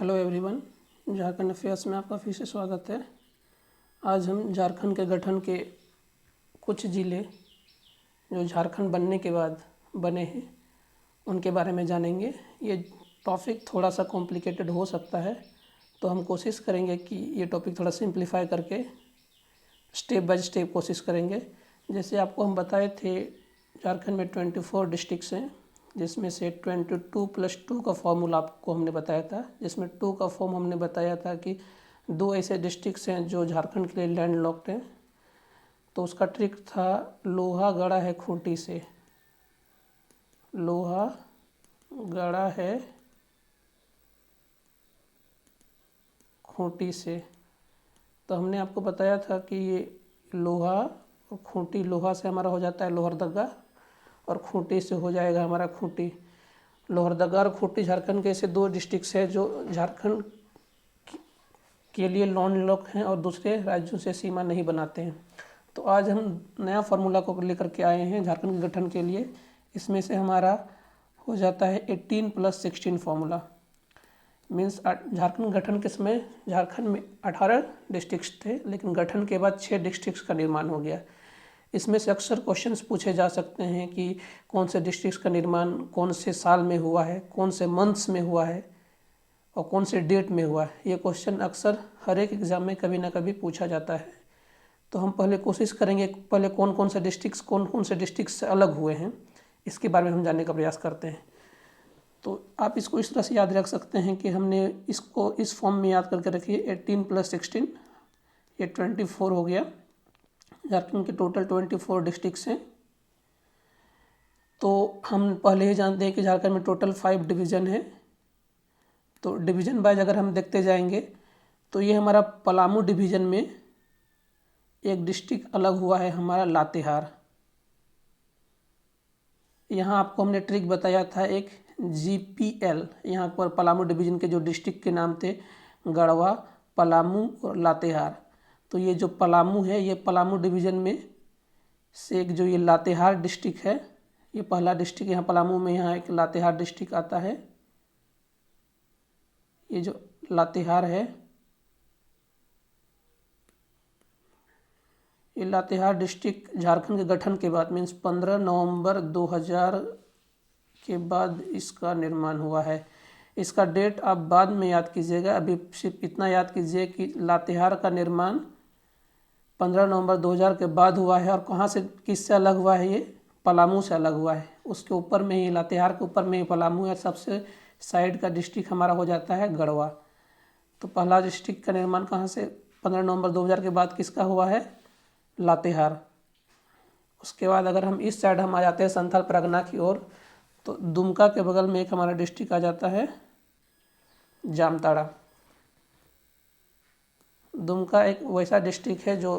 Hello everyone, Jharkhand affairs में आपका फिर से स्वागत है। आज हम झारखंड के गठन के कुछ ज़िले जो झारखंड बनने के बाद बने हैं उनके बारे में जानेंगे। ये टॉपिक थोड़ा सा कॉम्प्लिकेटेड हो सकता है, तो हम कोशिश करेंगे कि ये टॉपिक थोड़ा सिंप्लीफाई करके स्टेप बाय स्टेप कोशिश करेंगे। जैसे आपको हम बताए थे, झारखंड में 24 डिस्ट्रिक्ट्स हैं, जिसमें से 22 + 2 का फॉर्मूला आपको हमने बताया था, जिसमें 2 का फॉर्म हमने बताया था कि 2 ऐसे डिस्ट्रिक्ट्स हैं जो झारखंड के लिए लैंड लॉक्ड हैं। तो उसका ट्रिक था लोहा गड़ा है खूंटी से, लोहा गड़ा है खूंटी से। तो हमने आपको बताया था कि ये लोहा और खूंटी, लोहा से हमारा हो जाता है लोहरदगा और खूंटी से हो जाएगा हमारा खूंटी। लोहरदगा और खूंटी झारखंड के ऐसे 2 डिस्ट्रिक्ट्स हैं जो झारखंड के लिए लैंड लॉक हैं और दूसरे राज्यों से सीमा नहीं बनाते हैं। तो आज हम नया फार्मूला को लेकर के आए हैं झारखंड के गठन के लिए। इसमें से हमारा हो जाता है 18 + 16 फार्मूला। मीन्स झारखंड गठन के समय झारखंड में 18 डिस्ट्रिक्ट्स थे, लेकिन गठन के बाद 6 डिस्ट्रिक्ट्स का निर्माण हो गया। इसमें से अक्सर क्वेश्चंस पूछे जा सकते हैं कि कौन से डिस्ट्रिक्ट्स का निर्माण कौन से साल में हुआ है, कौन से मंथ्स में हुआ है और कौन से डेट में हुआ है। ये क्वेश्चन अक्सर हर एक एग्ज़ाम में कभी ना कभी पूछा जाता है। तो हम पहले कोशिश करेंगे, पहले कौन कौन से डिस्ट्रिक्ट्स से अलग हुए हैं इसके बारे में हम जानने का प्रयास करते हैं। तो आप इसको इस तरह से याद रख सकते हैं कि हमने इसको इस फॉर्म में याद करके रखिए, 18 + 16 ये 24 हो गया। झारखंड के टोटल 24 डिस्ट्रिक्ट्स हैं। तो हम पहले ही जानते हैं कि झारखंड में टोटल 5 डिवीज़न है। तो डिवीज़न वाइज अगर हम देखते जाएंगे तो ये हमारा पलामू डिवीज़न में एक डिस्ट्रिक्ट अलग हुआ है हमारा लातेहार। यहाँ आपको हमने ट्रिक बताया था एक GPL, यहाँ पर पलामू डिवीज़न के जो डिस्ट्रिक्ट के नाम थे गढ़वा, पलामू और लातेहार। तो ये जो पलामू है, ये पलामू डिवीज़न में से एक जो ये लातेहार डिस्ट्रिक्ट है, ये पहला डिस्ट्रिक्ट यहाँ पलामू में, यहाँ एक लातेहार डिस्ट्रिक्ट आता है। ये जो लातेहार है, ये लातेहार डिस्ट्रिक्ट झारखंड के गठन के बाद मीन्स 15 नवंबर 2000 के बाद इसका निर्माण हुआ है। इसका डेट आप बाद में याद कीजिएगा, अभी सिर्फ इतना याद कीजिए कि लातेहार का निर्माण 15 नवंबर 2000 के बाद हुआ है। और कहाँ से, किससे अलग हुआ है? ये पलामू से अलग हुआ है। उसके ऊपर में ही, लातेहार के ऊपर में ही पलामू है। सबसे साइड का डिस्ट्रिक्ट हमारा हो जाता है गढ़वा। तो पहला डिस्ट्रिक्ट का निर्माण कहाँ से 15 नवंबर 2000 के बाद किसका हुआ है? लातेहार। उसके बाद अगर हम इस साइड हम आ जाते हैं संथाल परगना की ओर, तो दुमका के बगल में एक हमारा डिस्ट्रिक्ट आ जाता है जामताड़ा। दुमका एक वैसा डिस्ट्रिक्ट है जो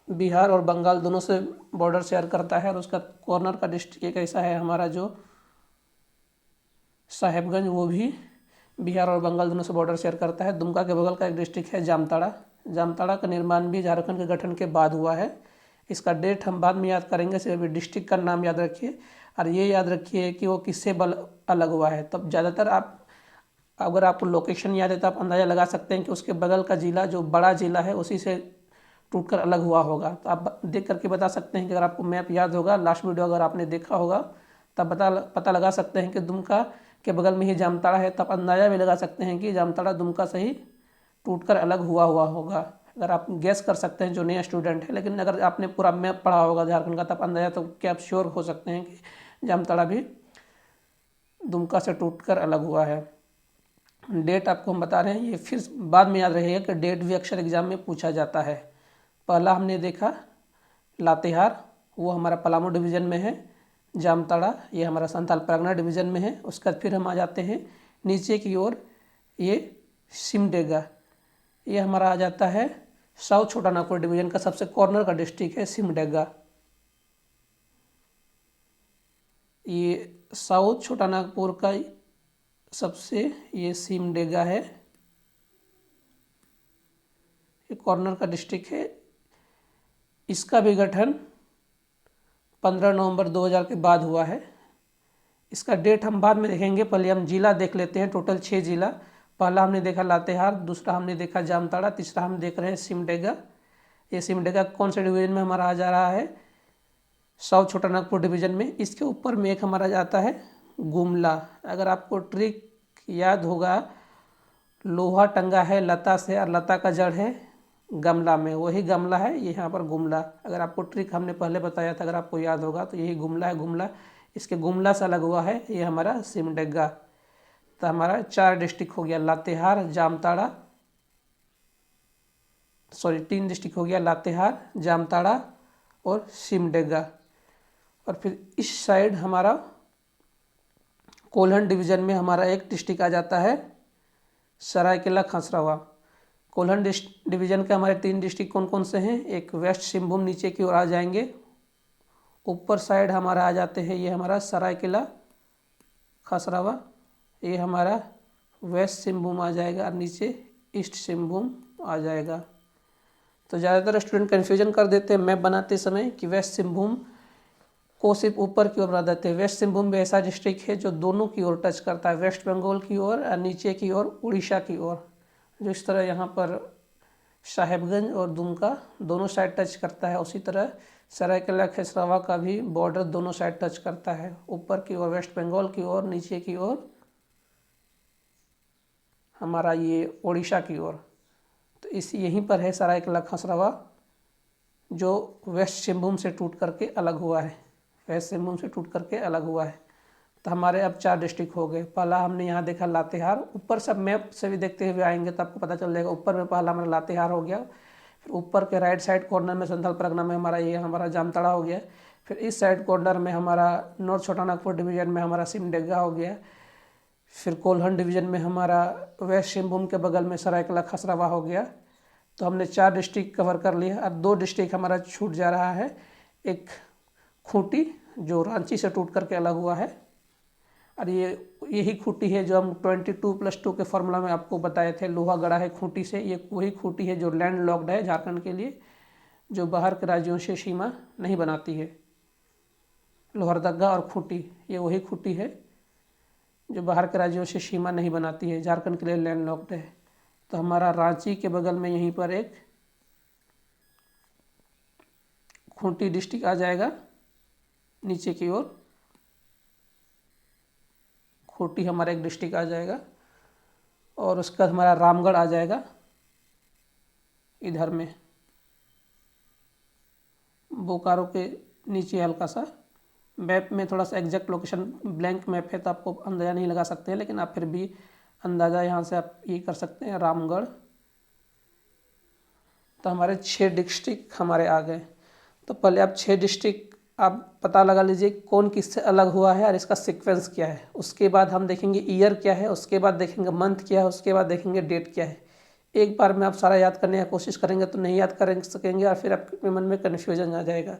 बिहार और बंगाल दोनों से बॉर्डर शेयर करता है। और उसका कॉर्नर का डिस्ट्रिक्ट एक ऐसा है हमारा जो साहेबगंज, वो भी बिहार और बंगाल दोनों से बॉर्डर शेयर करता है। दुमका के बगल का एक डिस्ट्रिक्ट है जामताड़ा। जामताड़ा का निर्माण भी झारखंड के गठन के बाद हुआ है। इसका डेट हम बाद में याद करेंगे, सिर्फ अभी डिस्ट्रिक्ट का नाम याद रखिए। और ये याद रखिए कि वो किससे अलग हुआ है। तब ज़्यादातर आप, अगर आपको लोकेशन याद है तो आप अंदाज़ा लगा सकते हैं कि उसके बगल का ज़िला जो बड़ा ज़िला है उसी से टूटकर अलग हुआ होगा। तो आप देख करके बता सकते हैं कि अगर आपको मैप याद होगा, लास्ट वीडियो अगर आपने देखा होगा, तब पता लगा सकते हैं कि दुमका के बगल में ही जामताड़ा है। तब अंदाज़ा भी लगा सकते हैं कि जामताड़ा दुमका से ही टूटकर अलग हुआ होगा। अगर आप गैस कर सकते हैं जो नया स्टूडेंट है, लेकिन अगर आपने पूरा मैप पढ़ा होगा झारखंड का, तब अंदाज़ा तो क्या आप श्योर हो सकते हैं कि जामताड़ा भी दुमका से टूटकर अलग हुआ है। डेट आपको हम बता रहे हैं, ये फिर बाद में याद रहेगा कि डेट भी अक्सर एग्जाम में पूछा जाता है। पहला हमने देखा लातेहार, वो हमारा पलामू डिवीज़न में है। जामताड़ा ये हमारा संथाल परगना डिवीज़न में है। उसके बाद फिर हम आ जाते हैं नीचे की ओर, ये सिमडेगा, ये हमारा आ जाता है साउथ छोटानागपुर डिवीज़न का सबसे कॉर्नर का डिस्ट्रिक्ट है सिमडेगा। ये साउथ छोटानागपुर का सबसे ये सिमडेगा है, ये कॉर्नर का डिस्ट्रिक्ट है। इसका भी गठन 15 नवंबर 2000 के बाद हुआ है। इसका डेट हम बाद में देखेंगे, पहले हम जिला देख लेते हैं। टोटल 6 जिला पहला हमने देखा लातेहार, दूसरा हमने देखा जामताड़ा, तीसरा हम देख रहे हैं सिमडेगा। ये सिमडेगा कौन से डिवीजन में हमारा आ जा रहा है? साउथ छोटा नागपुर डिवीजन में। इसके ऊपर में एक हमारा जाता है गुमला। अगर आपको ट्रिक याद होगा, लोहा टंगा है लता से और लता का जड़ है गमला में, वही गमला है ये यहाँ पर गुमला। अगर आपको ट्रिक हमने पहले बताया था, अगर आपको याद होगा तो यही गुमला है। गुमला, इसके गुमला से अलग हुआ है ये हमारा सिमडेगा। तो हमारा 4 डिस्ट्रिक्ट हो गया, लातेहार, जामताड़ा, सॉरी 3 डिस्ट्रिक्ट हो गया, लातेहार, जामताड़ा और सिमडेगा। और फिर इस साइड हमारा कोल्हन डिवीजन में हमारा एक डिस्ट्रिक्ट आ जाता है सरायकेला खसरवा। कोल्हन डिवीजन के हमारे 3 डिस्ट्रिक्ट कौन कौन से हैं? एक वेस्ट सिंहभूम नीचे की ओर आ जाएंगे, ऊपर साइड हमारा आ जाते हैं ये हमारा सरायकेला खसरवा, ये हमारा वेस्ट सिंहभूम आ जाएगा और नीचे ईस्ट सिंहभूम आ जाएगा। तो ज़्यादातर स्टूडेंट कन्फ्यूजन कर देते हैं मैप बनाते समय कि वेस्ट सिंहभूम को सिर्फ ऊपर की ओर बना देते हैं। वेस्ट सिंहभूम भी ऐसा डिस्ट्रिक्ट है जो दोनों की ओर टच करता है, वेस्ट बंगाल की ओर और नीचे की ओर उड़ीसा की ओर। जो इस तरह यहाँ पर साहेबगंज और दुमका दोनों साइड टच करता है, उसी तरह सरायकेला खसरवा का भी बॉर्डर दोनों साइड टच करता है, ऊपर की ओर वेस्ट बंगाल की ओर, नीचे की ओर हमारा ये उड़ीसा की ओर। तो इस यहीं पर है सरायकेला खसरवा, जो वेस्ट सिंहभूम से टूट करके अलग हुआ है, वेस्ट सिंहभूम से टूट करके अलग हुआ है। तो हमारे अब 4 डिस्ट्रिक्ट हो गए। पहला हमने यहाँ देखा लातेहार, ऊपर सब मैप से भी देखते हुए आएंगे तो आपको पता चल जाएगा। ऊपर में पहला हमारा लातेहार हो गया, फिर ऊपर के राइट साइड कॉर्नर में संथाल परगना में हमारा ये हमारा जामताड़ा हो गया, फिर इस साइड कॉर्नर में हमारा नॉर्थ छोटा नागपुर डिवीजन में हमारा सिमडेगा हो गया, फिर कोल्हन डिवीजन में हमारा वेस्ट सिंहभूम के बगल में सरायकेला खसरवा हो गया। तो हमने 4 डिस्ट्रिक्ट कवर कर लिया। अब 2 डिस्ट्रिक्ट हमारा छूट जा रहा है, एक खूंटी जो रांची से टूट करके अलग हुआ है, और यही खूंटी है जो हम 22+2 के फॉर्मूला में आपको बताए थे, लोहा गड़ा है खूंटी से। ये वही खूंटी है जो लैंड लॉक्ड है झारखंड के लिए, जो बाहर के राज्यों से सीमा नहीं बनाती है। लोहरदगा और खूंटी ये वही खूंटी है जो बाहर के राज्यों से सीमा नहीं बनाती है, झारखंड के लिए लैंड लॉक्ड है। तो हमारा रांची के बगल में यहीं पर एक खूंटी डिस्ट्रिक्ट आ जाएगा, नीचे की ओर खूंटी हमारा एक डिस्ट्रिक्ट आ जाएगा, और उसका हमारा रामगढ़ आ जाएगा इधर में बोकारो के नीचे। हल्का सा मैप में थोड़ा सा एग्जैक्ट लोकेशन ब्लैंक मैप है तो आपको अंदाज़ा नहीं लगा सकते हैं, लेकिन आप फिर भी अंदाज़ा यहाँ से आप ये कर सकते हैं, रामगढ़। तो हमारे 6 डिस्ट्रिक्ट हमारे आ गए। तो पहले आप 6 डिस्ट्रिक्ट आप पता लगा लीजिए कौन किससे अलग हुआ है और इसका सीक्वेंस क्या है। उसके बाद हम देखेंगे ईयर क्या है, उसके बाद देखेंगे मंथ क्या है, उसके बाद देखेंगे डेट क्या है। एक बार में आप सारा याद करने की कोशिश करेंगे तो नहीं याद कर सकेंगे और फिर आपके मन में कन्फ्यूजन आ जाएगा।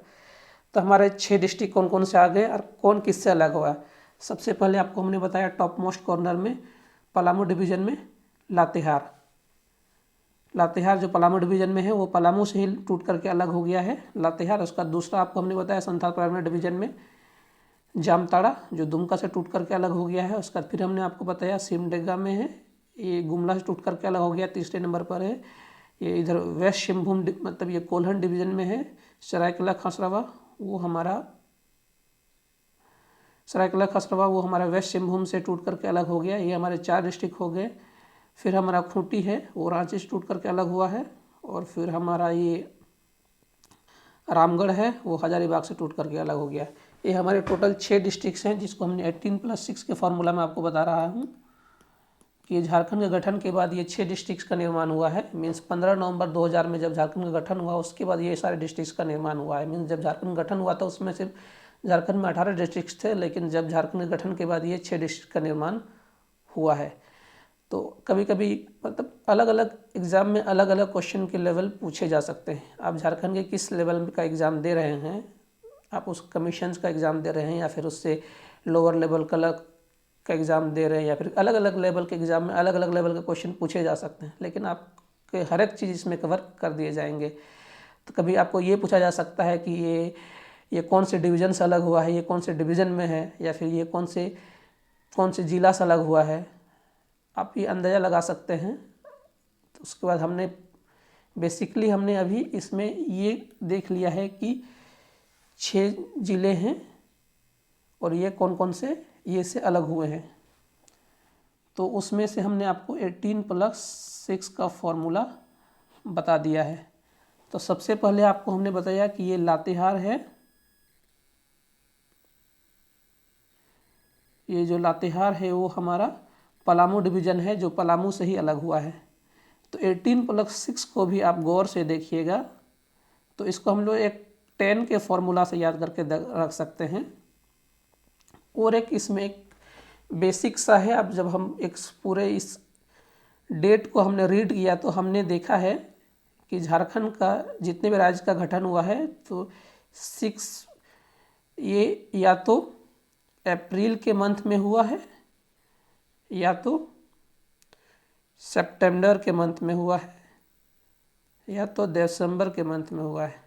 तो हमारे 6 डिस्ट्रिक्ट कौन कौन से आ गए और कौन किससे अलग हुआ। सबसे पहले आपको हमने बताया टॉप मोस्ट कॉर्नर में पलामू डिवीज़न में लातेहार। लातेहार जो पलामू डिवीज़न में है वो पलामू से ही टूट करके अलग हो गया है लातेहार। उसका दूसरा आपको हमने बताया संथाल परगना डिवीज़न में जामताड़ा जो दुमका से टूट करके अलग हो गया है। उसका फिर हमने आपको बताया सिमडेगा में है, ये गुमला से टूट करके अलग हो गया, तीसरे नंबर पर है। ये इधर वेस्ट सिंहभूम मतलब ये कोल्हन डिवीज़न में है सरायकेला खसरवा, वो हमारा सरायकेला खसरवा वो हमारा वेस्ट सिंहभूम से टूट करके अलग हो गया। ये हमारे 4 डिस्ट्रिक्ट हो गए। फिर हमारा खूंटी है वो रांची से टूट करके अलग हुआ है, और फिर हमारा ये रामगढ़ है वो हजारीबाग से टूट करके अलग हो गया। ये हमारे टोटल 6 डिस्ट्रिक्ट्स हैं जिसको हमने 18+6 के फॉर्मूला में आपको बता रहा हूँ कि झारखंड के गठन के बाद ये 6 डिस्ट्रिक्ट्स का निर्माण हुआ है। मीन्स 15 नवंबर 2000 में जब झारखंड का गठन हुआ उसके बाद ये सारे डिस्ट्रिक्ट्स का निर्माण हुआ है। मीन्स जब झारखंड गठन हुआ था उसमें सिर्फ झारखंड में 18 डिस्ट्रिक्ट्स थे, लेकिन जब झारखंड के गठन के बाद ये 6 डिस्ट्रिक्ट का निर्माण हुआ है। तो कभी कभी मतलब अलग अलग एग्ज़ाम में अलग अलग क्वेश्चन के लेवल पूछे जा सकते हैं। आप झारखंड के किस लेवल का एग्ज़ाम दे रहे हैं, आप उस कमीशंस का एग्ज़ाम दे रहे हैं या फिर उससे लोअर लेवल का एग्ज़ाम दे रहे हैं, या फिर अलग अलग लेवल के एग्ज़ाम में अलग अलग लेवल के क्वेश्चन पूछे जा सकते हैं, लेकिन आपके हर एक चीज़ इसमें कवर कर दिए जाएंगे। तो कभी आपको ये पूछा जा सकता है कि ये कौन से डिवीज़न से अलग हुआ है, ये कौन से डिवीज़न में है, या फिर ये कौन से ज़िला से अलग हुआ है, आप ये अंदाज़ा लगा सकते हैं। तो उसके बाद हमने बेसिकली हमने अभी इसमें ये देख लिया है कि 6 ज़िले हैं और ये कौन कौन से ये से अलग हुए हैं। तो उसमें से हमने आपको 18+6 का फॉर्मूला बता दिया है। तो सबसे पहले आपको हमने बताया कि ये लातेहार है, ये जो लातेहार है वो हमारा पलामू डिवीज़न है, जो पलामू से ही अलग हुआ है। तो 18+6 को भी आप गौर से देखिएगा। तो इसको हम लोग एक 10 के फॉर्मूला से याद करके रख सकते हैं। और एक इसमें एक बेसिक सा है। अब जब हम एक पूरे इस डेट को हमने रीड किया तो हमने देखा है कि झारखंड का जितने भी राज्य का गठन हुआ है तो 6 ये या तो अप्रैल के मंथ में हुआ है या तो सितंबर के मंथ में हुआ है या तो दिसंबर के मंथ में हुआ है।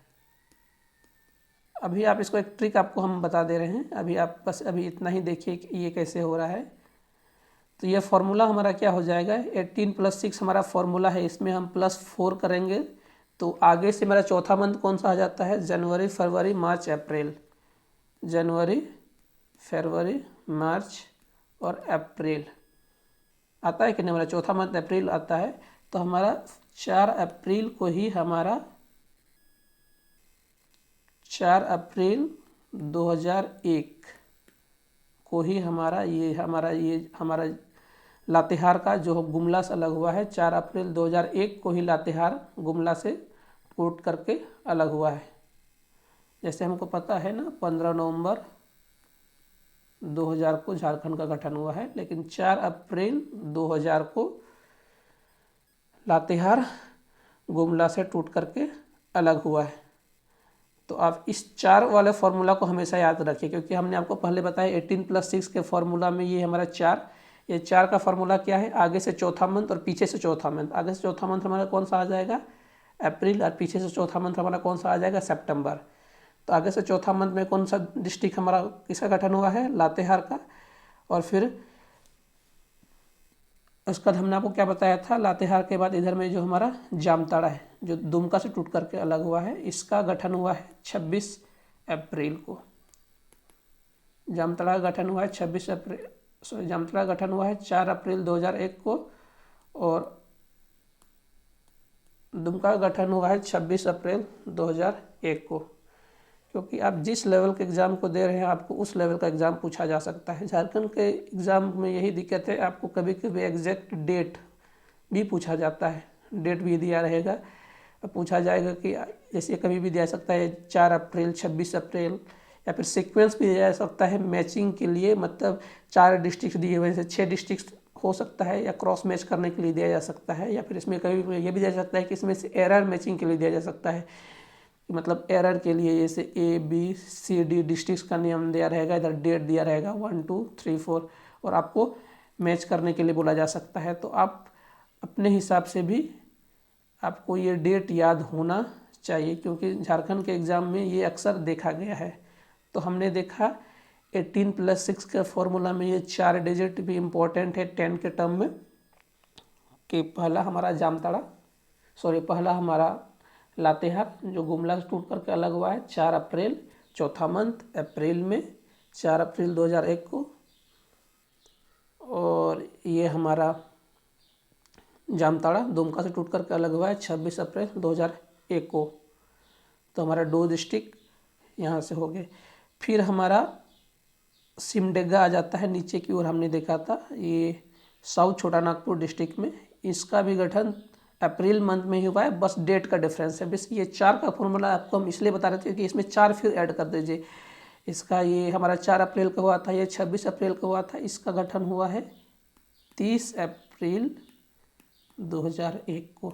अभी आप इसको एक ट्रिक आपको हम बता दे रहे हैं। अभी आप बस अभी इतना ही देखिए कि ये कैसे हो रहा है। तो ये फार्मूला हमारा क्या हो जाएगा, 18+6 हमारा फार्मूला है, इसमें हम +4 करेंगे तो आगे से मेरा चौथा मंथ कौन सा आ जाता है, जनवरी फरवरी मार्च अप्रैल। जनवरी फरवरी मार्च और अप्रैल आता है कि नहीं, हमारा चौथा मंथ अप्रैल आता है। तो हमारा 4 अप्रैल को ही हमारा 4 अप्रैल 2001 को ही हमारा लातेहार का जो गुमला से अलग हुआ है, 4 अप्रैल 2001 को ही लातेहार गुमला से टूट करके अलग हुआ है। जैसे हमको पता है ना 15 नवंबर 2000 को झारखंड का गठन हुआ है, लेकिन 4 अप्रैल 2000 को लातेहार गुमला से टूट करके अलग हुआ है। तो आप इस 4 वाले फार्मूला को हमेशा याद रखिए, क्योंकि हमने आपको पहले बताया 18+6 के फार्मूला में ये हमारा 4, ये 4 का फार्मूला क्या है, आगे से चौथा मंथ और पीछे से चौथा मंथ। आगे से चौथा मंथ हमारा कौन सा आ जाएगा, अप्रैल, और पीछे से चौथा मंथ हमारा कौन सा आ जाएगा, सितंबर। तो आगे से चौथा मंथ में कौन सा डिस्ट्रिक्ट हमारा किसका गठन हुआ है, लातेहार का। और फिर उसका हमने आपको क्या बताया था, लातेहार के बाद इधर में जो हमारा जामताड़ा है जो दुमका से टूट करके अलग हुआ है, इसका गठन हुआ है 26 अप्रैल को। जामताड़ा का गठन हुआ है 26 अप्रैल, सॉरी जामताड़ा का गठन हुआ है 4 अप्रैल 2001 को, और दुमका का गठन हुआ है 26 अप्रैल 2001 को। क्योंकि आप जिस लेवल के एग्ज़ाम को दे रहे हैं आपको उस लेवल का एग्ज़ाम पूछा जा सकता है। झारखंड के एग्ज़ाम में यही दिक्कत है, आपको कभी कभी एग्जैक्ट डेट भी पूछा जाता है, डेट भी दिया रहेगा, पूछा जाएगा कि जैसे कभी भी दिया सकता है 4 अप्रैल 26 अप्रैल, या फिर सीक्वेंस भी दिया जा सकता है मैचिंग के लिए, मतलब 4 डिस्ट्रिक्ट दिए हुए हैं 6 डिस्ट्रिक्ट हो सकता है, या क्रॉस मैच करने के लिए दिया जा सकता है, या फिर इसमें कभी ये भी दिया जा सकता है कि इसमें से एरर मैचिंग के लिए दिया जा सकता है। मतलब एरर के लिए जैसे ABCD डिस्ट्रिक्ट का नियम दिया रहेगा, इधर डेट दिया रहेगा 1 2 3 4, और आपको मैच करने के लिए बोला जा सकता है। तो आप अपने हिसाब से भी आपको ये डेट याद होना चाहिए, क्योंकि झारखंड के एग्ज़ाम में ये अक्सर देखा गया है। तो हमने देखा 18+6 के फॉर्मूला में ये 4 डिजिट भी इम्पोर्टेंट है 10 के टर्म में, कि पहला हमारा जामताड़ा, सॉरी पहला हमारा लातेहार जो गुमला से टूट करके अलग हुआ है 4 अप्रैल, चौथा मंथ अप्रैल में 4 अप्रैल 2001 को, और ये हमारा जामताड़ा दुमका से टूट करके अलग हुआ है 26 अप्रैल 2001 को। तो हमारा 2 डिस्ट्रिक्ट यहाँ से हो गए। फिर हमारा सिमडेगा आ जाता है नीचे की ओर, हमने देखा था ये साउथ छोटा नागपुर डिस्ट्रिक्ट में, इसका भी गठन अप्रैल मंथ में ही हुआ है, बस डेट का डिफरेंस है। बस ये 4 का फॉर्मूला आपको हम इसलिए बता रहे थे कि इसमें 4 फिर ऐड कर दीजिए। इसका ये हमारा 4 अप्रैल का हुआ था, ये 26 अप्रैल का हुआ था, इसका गठन हुआ है 30 अप्रैल 2001 को।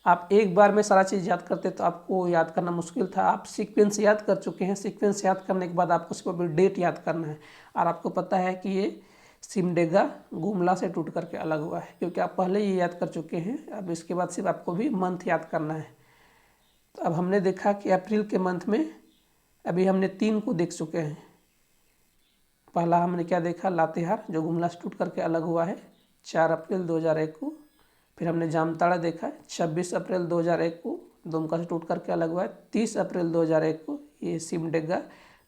आप एक बार में सारा चीज़ याद करते तो आपको याद करना मुश्किल था, आप सीक्वेंस याद कर चुके हैं। सीक्वेंस याद करने के बाद आपको सिर्फ डेट याद करना है, और आपको पता है कि ये सिमडेगा गुमला से टूट करके अलग हुआ है, क्योंकि आप पहले ये याद कर चुके हैं। अब इसके बाद सिर्फ आपको भी मंथ याद करना है। तो अब हमने देखा कि अप्रैल के मंथ में अभी हमने 3 को देख चुके हैं। पहला हमने क्या देखा, लातेहार जो गुमला से टूट करके अलग हुआ है 4 अप्रैल 2001 को। फिर हमने जामताड़ा देखा 26 अप्रैल 2001 को, दुमका से टूट करके अलग हुआ है। 30 अप्रैल 2001 को ये सिमडेगा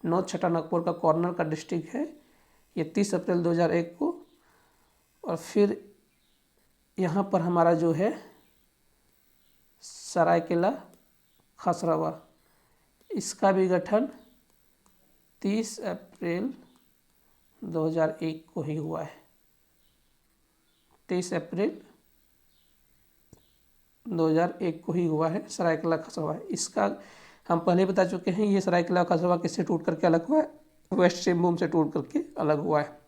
नॉर्थ छोटानागपुर का कॉर्नर का डिस्ट्रिक्ट है, ये 30 अप्रैल 2001 को। और फिर यहाँ पर हमारा जो है सरायकेला खसरवा, इसका भी गठन 30 अप्रैल 2001 को ही हुआ है। 23 अप्रैल 2001 को ही हुआ है सरायकेला खसरवा। इसका हम पहले बता चुके हैं, ये सरायकेला खसरवा किससे टूट करके अलग हुआ है, वेस्ट सिंहभूम से टूट करके अलग हुआ है।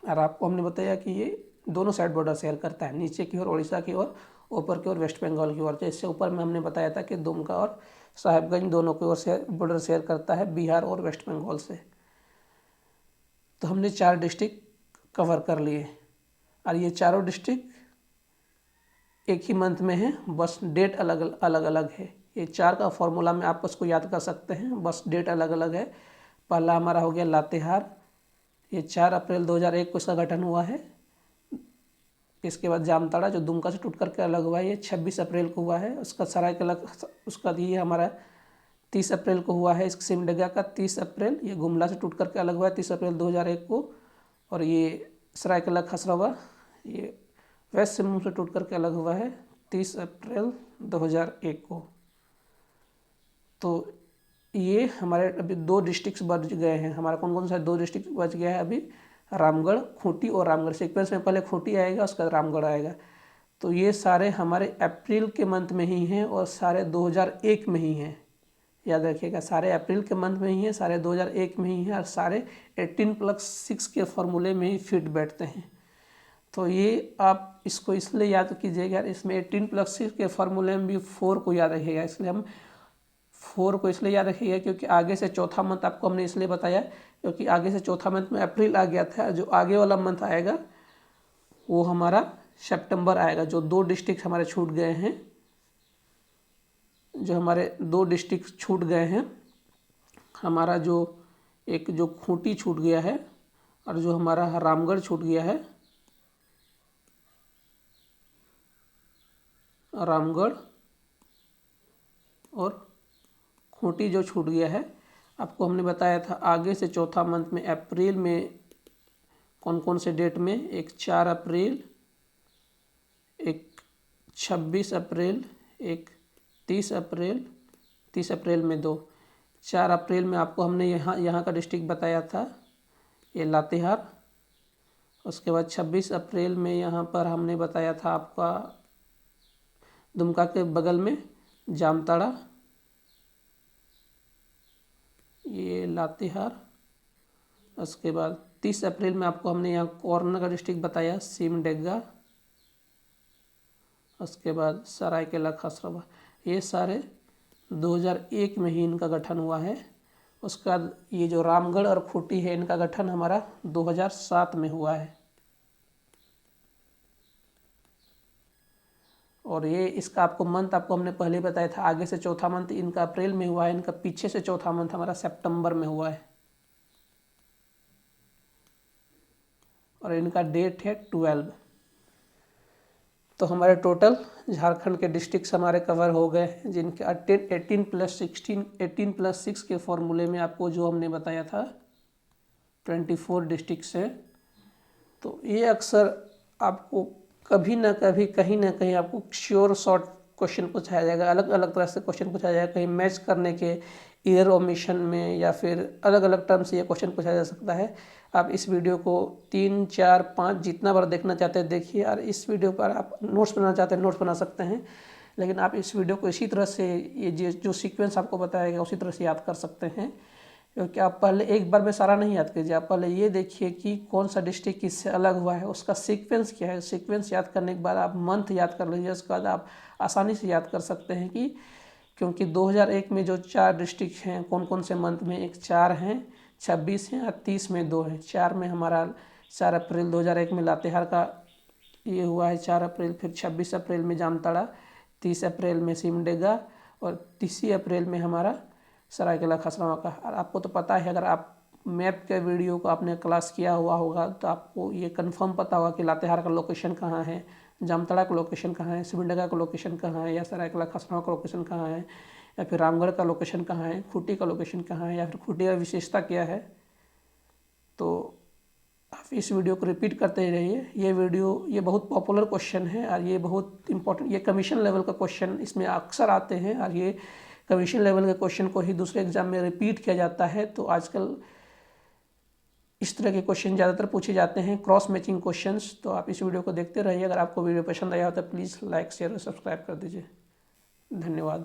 और आपको हमने बताया कि ये दोनों साइड बॉर्डर शेयर करता है, नीचे की ओर उड़ीसा की ओर, ऊपर की ओर वेस्ट बंगाल की ओर। जैसे ऊपर में हमने बताया था कि दुमका और साहिबगंज दोनों की ओर से बॉर्डर शेयर करता है बिहार और वेस्ट बंगाल से। तो हमने 4 डिस्ट्रिक्ट कवर कर लिए, और ये चारों डिस्ट्रिक्ट एक ही मंथ में है, बस डेट अलग अलग है। ये 4 का फॉर्मूला में आप उसको याद कर सकते हैं, बस डेट अलग अलग है। पहला हमारा हो गया लातेहार, ये 4 अप्रैल 2001 को इसका गठन हुआ है। इसके बाद जामताड़ा जो दुमका से टूट करके अलग हुआ है, ये 26 अप्रैल को हुआ है। उसका सरायकेला, उसका ये हमारा 30 अप्रैल को हुआ है। इस सिमडेगा का 30 अप्रैल, ये गुमला से टूट करके अलग हुआ है 30 अप्रैल 2001 को। और ये सरायकेला खसरवा ये वेस्ट सिंहभूम से टूट करके अलग हुआ है 30 अप्रैल 2001 को। तो ये हमारे अभी 2 डिस्ट्रिक्ट बच गए हैं। हमारा कौन कौन सा 2 डिस्ट्रिक्ट बच गया है अभी, रामगढ़, खूंटी और रामगढ़। सीक्वेंस में पहले खूंटी आएगा, उसके बाद रामगढ़ आएगा। तो ये सारे हमारे अप्रैल के मंथ में ही हैं और सारे 2001 में ही हैं। याद रखिएगा, सारे अप्रैल के मंथ में ही हैं, सारे 2001 में ही हैं, और सारे 18+6 के फॉर्मूले में ही फिट बैठते हैं। तो ये आप इसको इसलिए याद कीजिएगा, इसमें 18+6 के फॉर्मूले में भी 4 को याद रखिएगा। इसलिए हम 4 को इसलिए याद रखिएगा क्योंकि आगे से चौथा मंथ आपको हमने इसलिए बताया क्योंकि आगे से चौथा मंथ में अप्रैल आ गया था। जो आगे वाला मंथ आएगा वो हमारा सितंबर आएगा। जो 2 डिस्ट्रिक्ट हमारे छूट गए हैं, जो हमारे 2 डिस्ट्रिक्ट छूट गए हैं, हमारा जो एक जो खूंटी छूट गया है और जो हमारा रामगढ़ छूट गया है, रामगढ़ और खूंटी जो छूट गया है, आपको हमने बताया था आगे से चौथा मंथ में अप्रैल में कौन कौन से डेट में, एक 4 अप्रैल, एक 26 अप्रैल, एक 30 अप्रैल, 30 अप्रैल में 2। 4 अप्रैल में आपको हमने यहाँ का डिस्ट्रिक्ट बताया था, ये लातेहार। उसके बाद 26 अप्रैल में यहाँ पर हमने बताया था आपका दुमका के बगल में जामताड़ा, ये लातेहार। उसके बाद 30 अप्रैल में आपको हमने यहाँ कॉर्नर का डिस्ट्रिक्ट बताया सिमडेगा। उसके बाद सरायकेला खसरवा। ये सारे 2001 में ही इनका गठन हुआ है। उसके बाद ये जो रामगढ़ और खूंटी है, इनका गठन हमारा 2007 में हुआ है। और ये इसका आपको मंथ आपको हमने पहले बताया था, आगे से चौथा मंथ इनका अप्रैल में हुआ है, इनका पीछे से चौथा मंथ हमारा सितंबर में हुआ है। और इनका डेट है 12। तो हमारे टोटल झारखंड के डिस्ट्रिक्ट्स हमारे कवर हो गए हैं, जिनके 18+6 के फॉर्मूले में आपको जो हमने बताया था 24 डिस्ट्रिक्ट्स हैं। तो ये अक्सर आपको कभी ना कभी कहीं ना कहीं आपको श्योर शॉर्ट क्वेश्चन पूछाया जाएगा, अलग अलग तरह से क्वेश्चन पूछाया जाएगा, कहीं मैच करने के ईयर ओमिशन में या फिर अलग अलग टर्म से ये क्वेश्चन पूछा जा सकता है। आप इस वीडियो को 3, 4, 5 जितना बार देखना चाहते हैं देखिए, और इस वीडियो पर आप नोट्स बनाना चाहते हैं नोट्स बना सकते हैं, लेकिन आप इस वीडियो को इसी तरह से ये जो सीक्वेंस आपको बताया गया उसी तरह से याद कर सकते हैं। क्योंकि आप पहले एक बार में सारा नहीं याद कीजिए, आप पहले ये देखिए कि कौन सा डिस्ट्रिक्ट किससे अलग हुआ है, उसका सीक्वेंस क्या है। सीक्वेंस याद करने के बाद आप मंथ याद कर लीजिए, उसके बाद आप आसानी से याद कर सकते हैं कि क्योंकि 2001 में जो 4 डिस्ट्रिक्ट हैं कौन कौन से मंथ में, एक 4 हैं, 26 हैं और 30 में 2 हैं। 4 में हमारा 4 अप्रैल 2001 में लातेहार का ये हुआ है 4 अप्रैल, फिर 26 अप्रैल में जामताड़ा, 30 अप्रैल में सिमडेगा और 30 अप्रैल में हमारा सरायकेला खसरवा का। और आपको तो पता है, अगर आप मैप के वीडियो को आपने क्लास किया हुआ होगा तो आपको ये कंफर्म पता होगा कि लातेहार का लोकेशन कहाँ है, जामताड़ा का लोकेशन कहाँ है, सिमडेगा का लोकेशन कहाँ है, या सरायकला खसनवा का लोकेशन कहाँ है, या फिर रामगढ़ का लोकेशन कहाँ है, खूंटी का लोकेशन कहाँ है, या फिर खूंटी का विशेषता क्या है। तो आप इस वीडियो को रिपीट करते रहिए। ये बहुत पॉपुलर क्वेश्चन है और ये बहुत इंपॉर्टेंट, ये कमीशन लेवल का क्वेश्चन इसमें अक्सर आते हैं और ये कमीशन लेवल के क्वेश्चन को ही दूसरे एग्जाम में रिपीट किया जाता है। तो आजकल इस तरह के क्वेश्चन ज़्यादातर पूछे जाते हैं, क्रॉस मैचिंग क्वेश्चंस। तो आप इस वीडियो को देखते रहिए। अगर आपको वीडियो पसंद आया हो तो प्लीज़ लाइक, शेयर और सब्सक्राइब कर दीजिए। धन्यवाद।